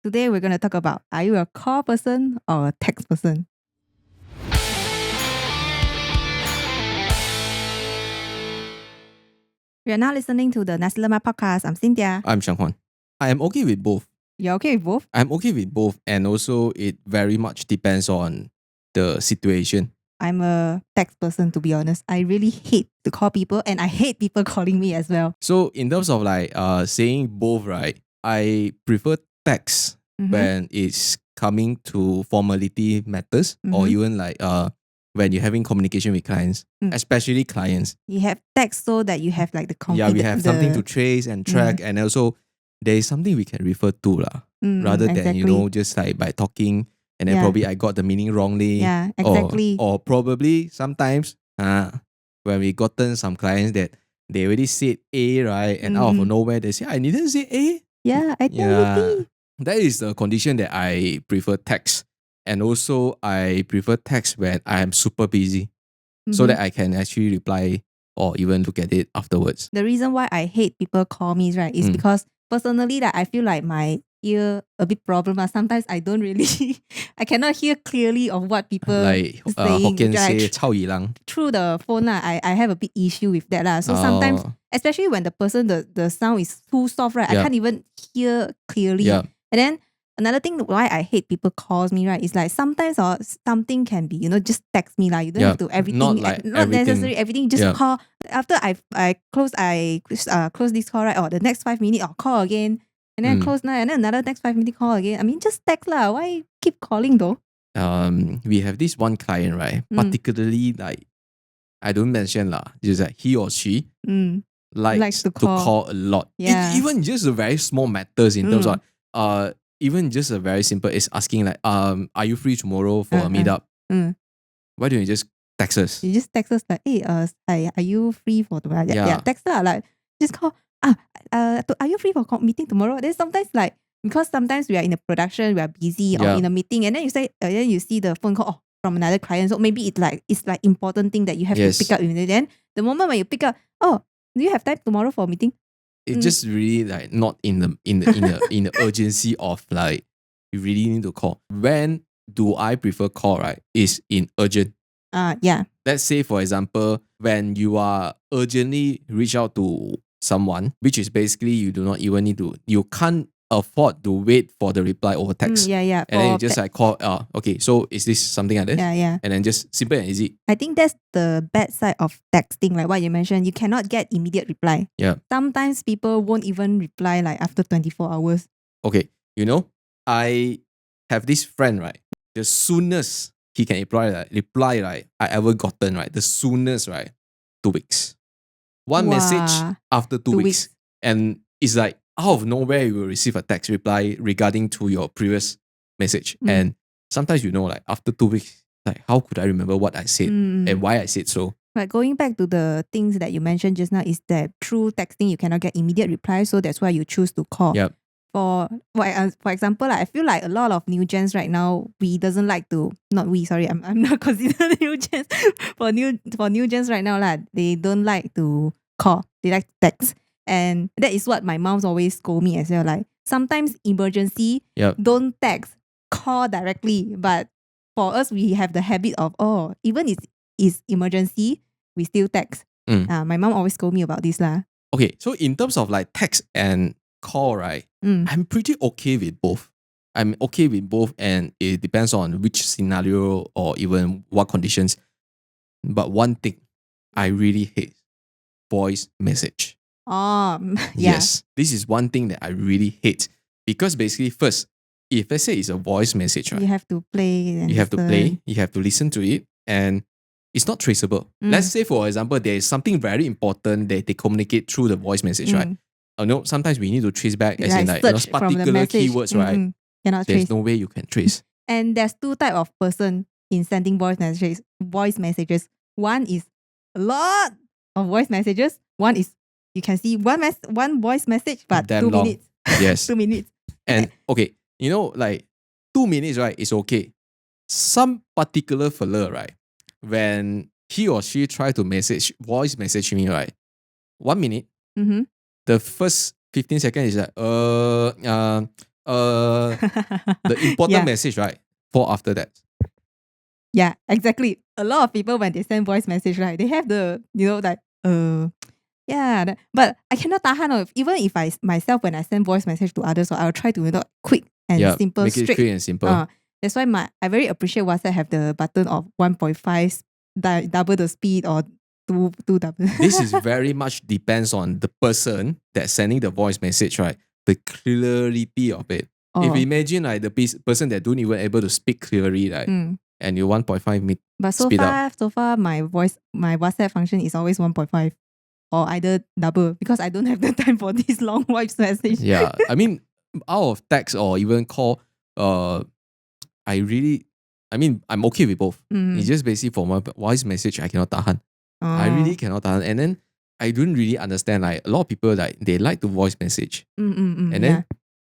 Today we're going to talk about, are you a call person or a text person? We are now listening to the Nasi Lemak podcast. I'm Cynthia. I'm Xianghwan. I am okay with both. You're okay with both? I'm okay with both, and also it very much depends on the situation. I'm a text person, to be honest. I really hate to call people, and I hate people calling me as well. So in terms of saying both, right? I prefer text when it's coming to formality matters, or even when you're having communication with clients, especially clients. You have text so that you have like the Yeah, we have something to trace and track, and also there is something we can refer to rather than just like by talking. And then probably I got the meaning wrongly. Yeah, exactly. Or probably sometimes when we gotten some clients that they already said A, right? And out of nowhere they say, I didn't say A. Yeah, I think that is the condition that I prefer text. And also I prefer text when I am super busy so that I can actually reply or even look at it afterwards. The reason why I hate people call me, right, is because personally that I feel like my ear a bit problem. Sometimes I don't really, I cannot hear clearly of what people like saying. Hokkien Right? say, 抄耳郎. Through the phone, I have a big issue with that. So sometimes, especially when the person, the sound is too soft, right, I can't even hear clearly. And then another thing why I hate people calls me, right, is like sometimes or something can be, just text me like you don't have to everything, not necessarily everything, just call. After I close this call, right, or the next 5 minutes I'll call again, and then close now, and then another next 5 minute call again. I mean, just text lah. Why keep calling though? We have this one client, right, particularly like, I don't mention just like he or she likes to call a lot. Even just a very small matters in terms of even just a very simple is asking like, are you free tomorrow for a meetup? Why don't you just text us? You just text us like, hey, hi, are you free for tomorrow? Yeah, text lah, like just call. Are you free for meeting tomorrow? Then sometimes like, because sometimes we are in a production, we are busy or in a meeting, and then you say, then you see the phone call from another client. So maybe it's like important thing that you have to pick up. Then the moment when you pick up, do you have time tomorrow for a meeting? It's just really like not in the urgency of like you really need to call. When do I prefer call, right? Is in urgent. Let's say for example, when you are urgently reach out to someone, which is basically you do not even need to, you can't afford to wait for the reply over text. And then you just like call, okay, so is this something like this? And then just simple and easy. I think that's the bad side of texting, like what you mentioned. You cannot get immediate reply. Sometimes people won't even reply like after 24 hours. Okay, I have this friend, right? The soonest he can reply, right, I ever gotten, right? The soonest, right? 2 weeks. One message after 2 weeks. And it's like out of nowhere you will receive a text reply regarding to your previous message. And sometimes like after 2 weeks, like how could I remember what I said and why I said so? But going back to the things that you mentioned just now is that through texting you cannot get immediate reply, so that's why you choose to call. For example, I feel like a lot of new gens right now, I'm not considered new gens. for new gens right now, they don't like to call. They like to text. And that is what my mom's always scold me as well. Like sometimes emergency, don't text, call directly. But for us, we have the habit of, even if it's emergency, we still text. My mom always scold me about this lah. Okay, so in terms of like text and call, right? I'm pretty okay with both. I'm okay with both, and it depends on which scenario or even what conditions. But one thing I really hate: voice message. Yes, this is one thing that I really hate, because basically first, if let's say it's a voice message, right? You have to play. You have to listen to it, and it's not traceable. Let's say for example, there is something very important that they communicate through the voice message, right? Sometimes we need to trace back as in like particular keywords, right? There's no way you can trace. And there's two type of person in sending voice messages. One is a lot of voice messages. One is you can see one voice message but 2 minutes. Yes. 2 minutes. And okay, like 2 minutes, right, is okay. Some particular fella, right, when he or she try to voice message me, right, 1 minute, the first 15 seconds is like, the important message, right? For after that. Yeah, exactly. A lot of people when they send voice message, right, they have the, like, but I cannot tahan. Even if I myself, when I send voice message to others, so I'll try to quick and simple, make it straight. quick and simple. That's why I very appreciate WhatsApp have the button of 1.5 double the speed or two double. This is very much depends on the person that's sending the voice message, right? The clarity of it. If you imagine like the person that don't even able to speak clearly, right? And you 1.5 but so far my WhatsApp function is always 1.5 or either double, because I don't have the time for this long voice message. Yeah, I mean, out of text or even call, I'm okay with both. It's just basically for my voice message, I cannot tahan. I really cannot tahan. And then I don't really understand, like a lot of people, like they like to voice message. And then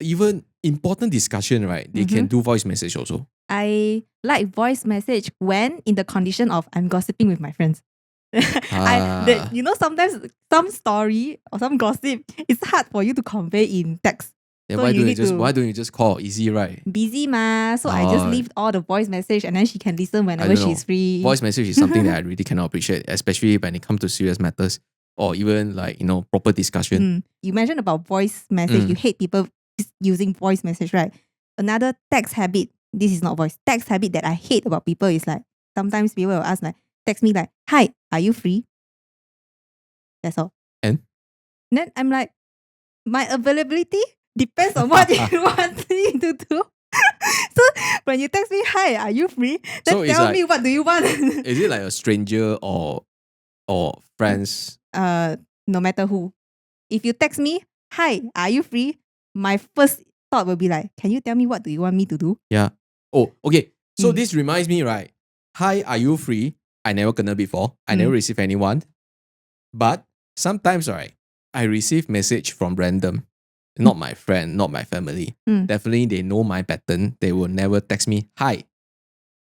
even important discussion, right? They can do voice message also. I like voice message when in the condition of I'm gossiping with my friends. Sometimes some story or some gossip, it's hard for you to convey in text. Then so why don't you just call? Easy, right? Busy ma, so I just leave all the voice message and then she can listen whenever she's free. Voice message is something that I really cannot appreciate, especially when it comes to serious matters or even like proper discussion. You mentioned about voice message. You hate people using voice message, right? Another text habit. This is not voice. Text habit that I hate about people is like sometimes people will ask like text me like, "Hi, are you free?" That's all. And then I'm like, my availability depends on what you want me to do. So when you text me, "Hi, are you free?" Then tell me what do you want. Is it like a stranger or friends? No matter who. If you text me, "Hi, are you free?" my first thought will be like, can you tell me what do you want me to do? Yeah. Oh, okay. So this reminds me, right? "Hi, are you free?" I never kena before. I never received anyone. But sometimes, right, I receive message from random. Not my friend, not my family. Definitely they know my pattern. They will never text me, "Hi."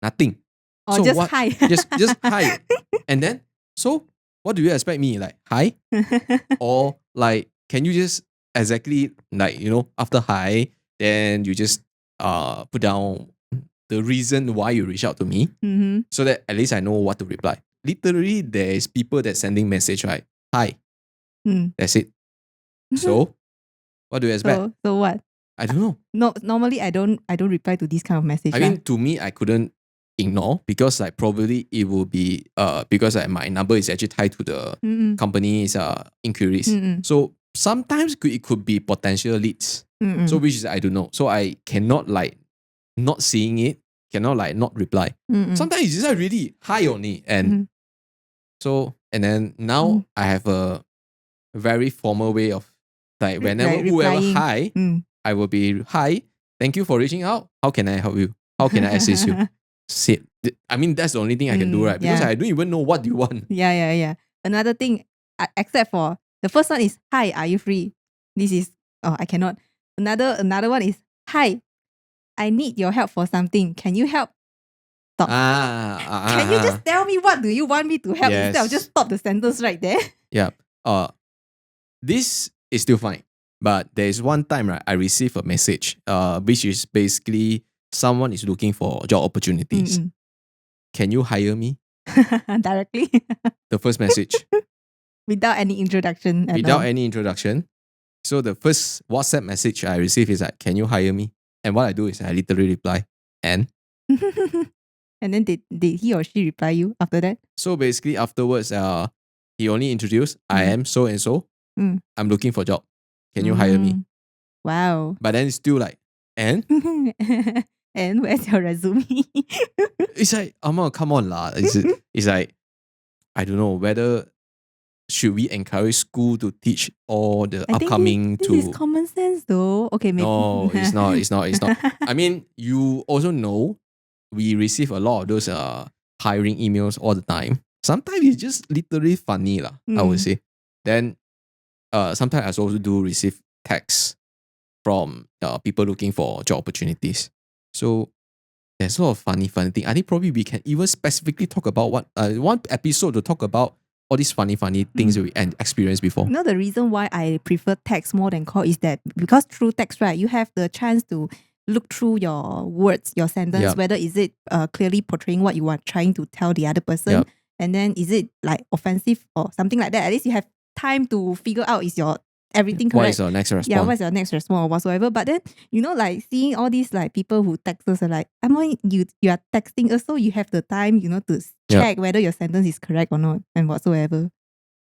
Nothing. Or so just hi. just hi. And then, so what do you expect me? Like, hi? Or like, can you just exactly like, after hi, then you just put down the reason why you reach out to me so that at least I know what to reply. Literally, there is people that sending message, right? "Hi." That's it. So, what do you expect? So what? I don't know. No, normally I don't reply to this kind of message. I mean, to me, I couldn't ignore because like probably it will be because like, my number is actually tied to the company's inquiries. So sometimes it could be potential leads. So which is I don't know. So I cannot like not seeing it, cannot like not reply. Sometimes it's just really high only. And so and then now I have a very formal way of like whenever like whoever hi, I will be, "Hi, thank you for reaching out. How can I help you? How can I assist you?" Sit. I mean, that's the only thing I can do, right? Because I don't even know what you want. Yeah. Another thing, except for the first one is, "Hi, are you free?" This is, I cannot. Another one is, "Hi, I need your help for something. Can you help?" Stop. Can you just tell me what do you want me to help instead of just stop the sentence right there? Yeah. This is still fine. But there is one time, right, I received a message, which is basically someone is looking for job opportunities. Can you hire me? Directly. The first message. Without any introduction. Without any introduction. So the first WhatsApp message I received is like, "Can you hire me?" And what I do is I literally reply, "And?" And then did he or she reply you after that? So basically afterwards, he only introduced, "I am so and so. I'm looking for a job. Can you hire me?" Wow. But then it's still like, "And?" And where's your resume? It's like, come on lah. It's like, I don't know whether should we encourage school to teach all the upcoming this is common sense though. Okay, maybe. No, it's not. I mean, you also know we receive a lot of those hiring emails all the time. Sometimes it's just literally funny lah, I would say. Then sometimes I also do receive texts from people looking for job opportunities. So there's a lot of funny thing. I think probably we can even specifically talk about one episode to talk about all these funny things that we experienced before. You know, the reason why I prefer text more than call is that because through text, right, you have the chance to look through your words, your sentence, whether is it clearly portraying what you are trying to tell the other person, and then is it like offensive or something like that. At least you have time to figure out is your everything correct. What is your next response? Yeah, what's your next response or whatsoever. But then, you know, like seeing all these like people who text us are like, I'm on you are texting us, so you have the time, you know, to check whether your sentence is correct or not and whatsoever.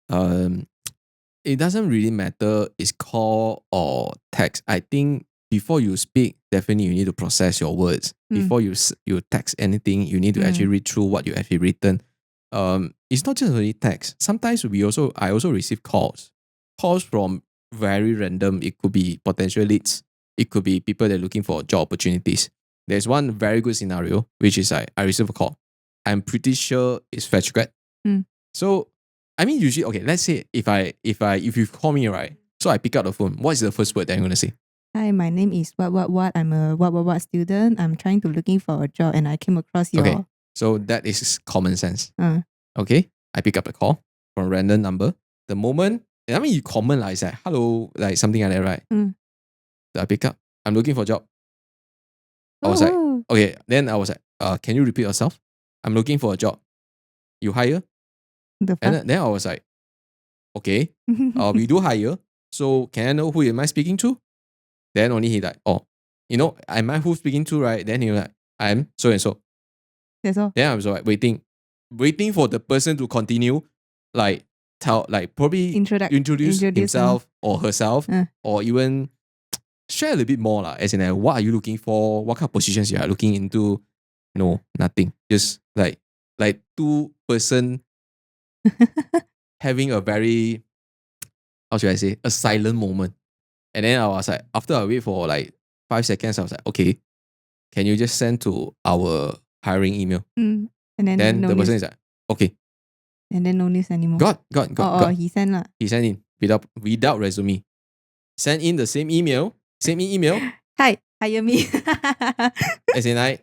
It doesn't really matter it's call or text. I think before you speak, definitely you need to process your words. Before you text anything, you need to actually read through what you actually written. It's not just only text. Sometimes I also receive calls from very random. It could be potential leads. It could be people that are looking for job opportunities. There's one very good scenario, which is I receive a call. I'm pretty sure it's Etiquette. So I mean, usually, okay, let's say if you call me, right, so I pick up the phone, what is the first word that I'm going to say? Hi, my name is what. I'm a what student. I'm trying to looking for a job and I came across your... Okay, so that is common sense. Okay, I pick up the call from a random number. The moment, I mean, you common like, it's like, hello, like something like that, right? So I pick up, I'm looking for a job. I was like, okay, then I was like, can you repeat yourself? I'm looking for a job. You hire? And then I was like, okay, we do hire. So can I know who am I speaking to? Then only he like, oh, you know, am I who speaking to, right? Then he was like, I'm so and so. That's all. Then I was like waiting for the person to continue, like probably introduce himself or herself, or even share a little bit more as in like, what are you looking for? What kind of positions you are looking into? No, nothing. Just like two person having a very, how should I say, a silent moment. And then I was like, after I wait for like 5 seconds, I was like, okay, can you just send to our hiring email? And then the person is like, okay. And then no news anymore. Got. He sent lah. He sent in without resume. Send in the same email. Hi, hire me. As in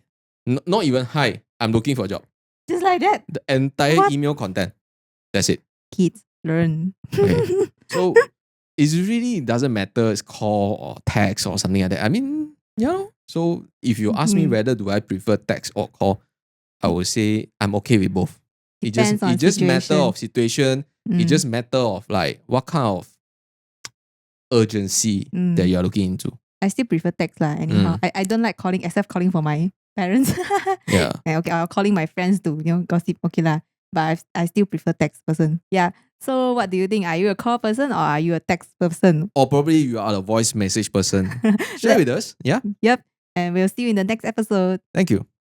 not even hi, I'm looking for a job. Just like that. The entire email content. That's it. Kids learn. Okay. So it really doesn't matter it's call or text or something like that. I mean, so if you ask me whether do I prefer text or call, I would say I'm okay with both. It just matter of situation. It just matter of like what kind of urgency that you are looking into. I still prefer text lah. Anyhow, I don't like calling except calling for my parents. Yeah. Okay, I'm calling my friends to gossip. Okay lah. But I still prefer text person. Yeah. So what do you think? Are you a call person or are you a text person? Or probably you are a voice message person. Share with us. Yeah. Yep. And we'll see you in the next episode. Thank you.